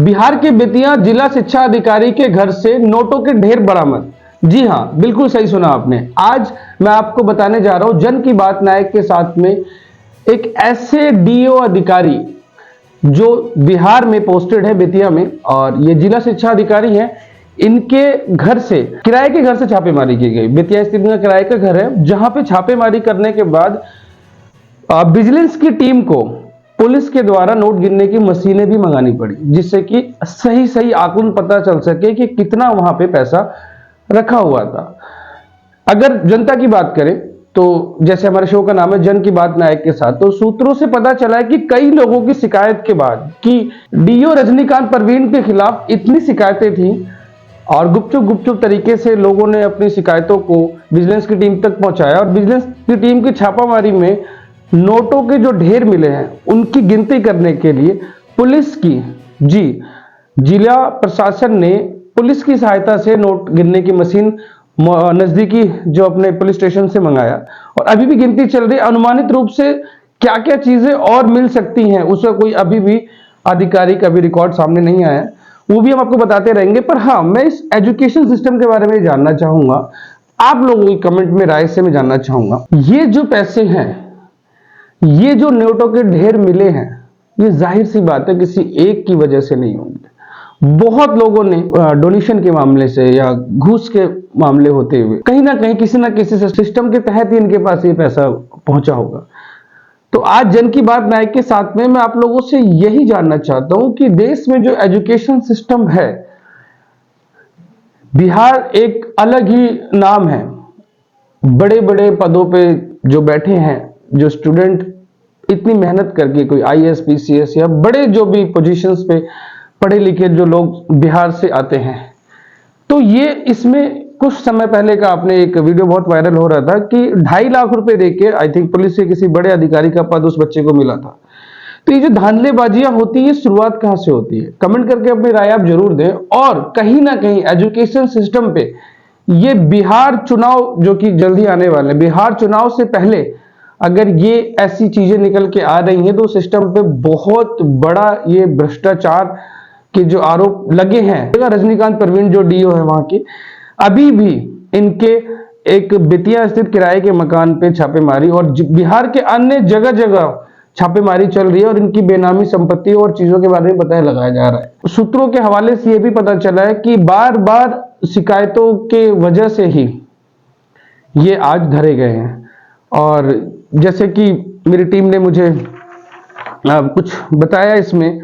बिहार के बेतिया जिला शिक्षा अधिकारी के घर से नोटों के ढेर बरामद। जी हां, बिल्कुल सही सुना आपने। आज मैं आपको बताने जा रहा हूं जन की बात नायक के साथ में एक ऐसे डीओ अधिकारी जो बिहार में पोस्टेड है बेतिया में, और ये जिला शिक्षा अधिकारी हैं। इनके घर से, किराए के घर से छापेमारी की गई। बेतिया स्थित इनका किराए का घर है, जहां पे छापेमारी करने के बाद विजिलेंस की टीम को पुलिस के द्वारा नोट गिनने की मशीनें भी मंगानी पड़ी, जिससे कि सही सही आंकलन पता चल सके कि कितना वहां पे पैसा रखा हुआ था। अगर जनता की बात करें तो जैसे हमारे शो का नाम है जन की बात नायक के साथ, तो सूत्रों से पता चला है कि कई लोगों की शिकायत के बाद कि डीओ रजनीकांत परवीन के खिलाफ इतनी शिकायतें थी और गुपचुप तरीके से लोगों ने अपनी शिकायतों को विजिलेंस की टीम तक पहुंचाया, और विजिलेंस की टीम की छापामारी में नोटों के जो ढेर मिले हैं उनकी गिनती करने के लिए पुलिस की जिला प्रशासन ने पुलिस की सहायता से नोट गिनने की मशीन नजदीकी जो अपने पुलिस स्टेशन से मंगाया, और अभी भी गिनती चल रही है। अनुमानित रूप से क्या क्या चीजें और मिल सकती हैं उसका कोई अभी भी आधिकारिक अभी रिकॉर्ड सामने नहीं आया, वो भी हम आपको बताते रहेंगे। पर हाँ, मैं इस एजुकेशन सिस्टम के बारे में जानना चाहूंगा, आप लोगों की कमेंट में राय से मैं जानना चाहूंगा। ये जो पैसे हैं, ये जो नोटों के ढेर मिले हैं, ये जाहिर सी बात है किसी एक की वजह से नहीं होंगे। बहुत लोगों ने डोनेशन के मामले से या घूस के मामले होते हुए कहीं ना कहीं किसी ना किसी सिस्टम के तहत ही इनके पास ये पैसा पहुंचा होगा। तो आज जन की बात नायक के साथ में मैं आप लोगों से यही जानना चाहता हूं कि देश में जो एजुकेशन सिस्टम है, बिहार एक अलग ही नाम है। बड़े बड़े पदों पे जो बैठे हैं, जो स्टूडेंट इतनी मेहनत करके, कोई आईएएस पीसीएस या बड़े जो भी पोजीशंस पे पढ़े लिखे जो लोग बिहार से आते हैं, तो ये इसमें कुछ समय पहले का आपने एक वीडियो बहुत वायरल हो रहा था कि 2.5 लाख रुपए देके आई थिंक पुलिस के किसी बड़े अधिकारी का पद उस बच्चे को मिला था। तो ये जो धांधलेबाजियां होती है, शुरुआत कहां से होती है? कमेंट करके अपनी राय आप जरूर दें। और कहीं ना कहीं एजुकेशन सिस्टम पे ये बिहार चुनाव जो कि जल्दी आने वाले हैं, बिहार चुनाव से पहले अगर ये ऐसी चीजें निकल के आ रही हैं तो सिस्टम पे बहुत बड़ा ये भ्रष्टाचार के जो आरोप लगे हैं। रजनीकांत परवीन जो डीओ है वहां के, अभी भी इनके एक बेतिया स्थित किराए के मकान पे छापेमारी और बिहार के अन्य जगह जगह छापेमारी चल रही है, और इनकी बेनामी संपत्ति और चीजों के बारे में पता लगाया जा रहा है। सूत्रों के हवाले से यह भी पता चला है कि बार बार शिकायतों के वजह से ही ये आज धरे गए हैं। और जैसे कि मेरी टीम ने मुझे कुछ बताया, इसमें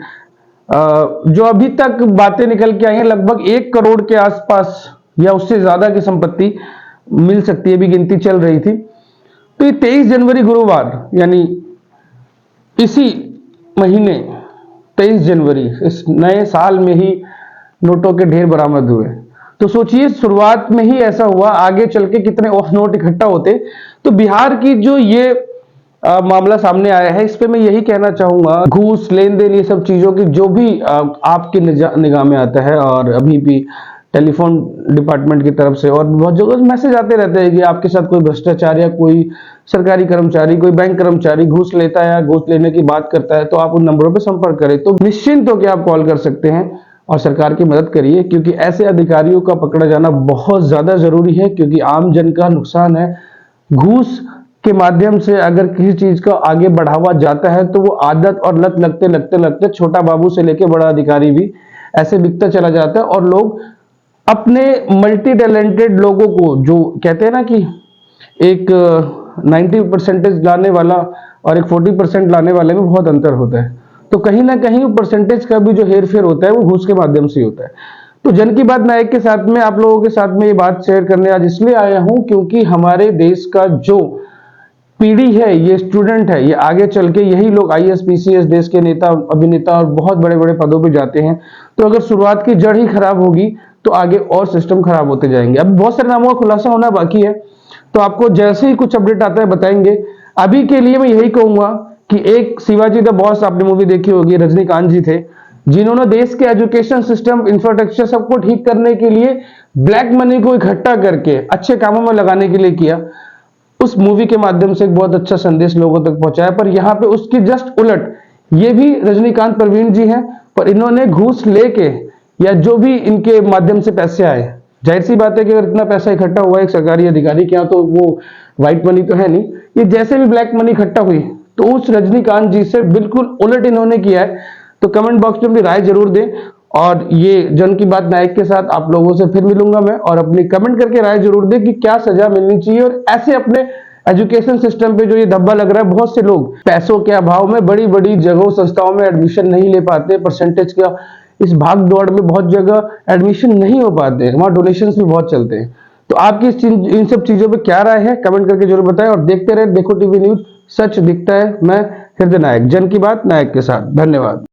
जो अभी तक बातें निकल के आई हैं, लगभग 1 करोड़ के आसपास या उससे ज्यादा की संपत्ति मिल सकती है, भी गिनती चल रही थी। तो ये 23 जनवरी गुरुवार, यानी इसी महीने 23 जनवरी इस नए साल में ही नोटों के ढेर बरामद हुए। तो सोचिए, शुरुआत में ही ऐसा हुआ, आगे चल के कितने और नोट इकट्ठा होते। तो बिहार की जो ये मामला सामने आया है, इस पे मैं यही कहना चाहूंगा, घूस, लेन देन, ये सब चीजों की जो भी आपकी निगाह में आता है, और अभी भी टेलीफोन डिपार्टमेंट की तरफ से और बहुत जगह मैसेज आते रहते हैं कि आपके साथ कोई भ्रष्टाचार या कोई सरकारी कर्मचारी, कोई बैंक कर्मचारी घूस लेता है या घूस लेने की बात करता है, तो आप उन नंबरों पर संपर्क करें। तो निश्चिंत होकर आप कॉल कर सकते हैं और सरकार की मदद करिए, क्योंकि ऐसे अधिकारियों का पकड़ा जाना बहुत ज्यादा जरूरी है, क्योंकि आम जन का नुकसान है। घूस के माध्यम से अगर किसी चीज का आगे बढ़ावा जाता है तो वो आदत और लत लगते छोटा बाबू से लेके बड़ा अधिकारी भी ऐसे बिकता चला जाता है, और लोग अपने मल्टी टैलेंटेड लोगों को, जो कहते हैं ना कि एक 90% लाने वाला और एक 40% लाने वाले में बहुत अंतर होता है, तो कहीं ना कहीं परसेंटेज का भी जो हेर फेर होता है वो घूस के माध्यम से होता है। तो जन की बात नायक के साथ में आप लोगों के साथ में ये बात शेयर करने आज इसलिए आया हूं क्योंकि हमारे देश का जो पीढ़ी है, ये स्टूडेंट है, ये आगे चल के यही लोग आईएएस पीसीएस, देश के नेता, अभिनेता और बहुत बड़े बड़े पदों पे जाते हैं। तो अगर शुरुआत की जड़ ही खराब होगी तो आगे और सिस्टम खराब होते जाएंगे। अब बहुत सारे नामों का खुलासा होना बाकी है, तो आपको जैसे ही कुछ अपडेट आता है बताएंगे। अभी के लिए मैं यही कहूंगा कि एक शिवाजी द बॉस आपने मूवी देखी होगी, रजनीकांत जी थे जिन्होंने देश के एजुकेशन सिस्टम, इंफ्रास्ट्रक्चर सबको ठीक करने के लिए ब्लैक मनी को इकट्ठा करके अच्छे कामों में लगाने के लिए किया। उस मूवी के माध्यम से एक बहुत अच्छा संदेश लोगों तक पहुंचाया। पर यहाँ पे उसकी जस्ट उलट ये भी रजनीकांत परवीन जी हैं, पर इन्होंने घूस लेके या जो भी इनके माध्यम से पैसे आए, जाहिर सी बात है कि अगर इतना पैसा इकट्ठा हुआ एक सरकारी अधिकारी के यहाँ तो वो व्हाइट मनी तो है नहीं, ये जैसे भी ब्लैक मनी इकट्ठा हुई तो उस रजनीकांत जी से बिल्कुल उलट इन्होंने किया है। तो कमेंट बॉक्स में अपनी राय जरूर दें, और ये जन की बात नायक के साथ आप लोगों से फिर मिलूंगा मैं, और अपनी कमेंट करके राय जरूर दें कि क्या सजा मिलनी चाहिए। और ऐसे अपने एजुकेशन सिस्टम पे जो ये धब्बा लग रहा है, बहुत से लोग पैसों के अभाव में बड़ी बड़ी जगहों संस्थाओं में एडमिशन नहीं ले पाते, परसेंटेज का इस भाग दौड़ में बहुत जगह एडमिशन नहीं हो पाते, वहां डोनेशंस भी बहुत चलते हैं। तो आपकी इन सब चीजों पे क्या राय है कमेंट करके जरूर बताएं, और देखते रहे देखो टीवी न्यूज, सच दिखता है। मैं हृदय नायक, जन की बात नायक के साथ। धन्यवाद।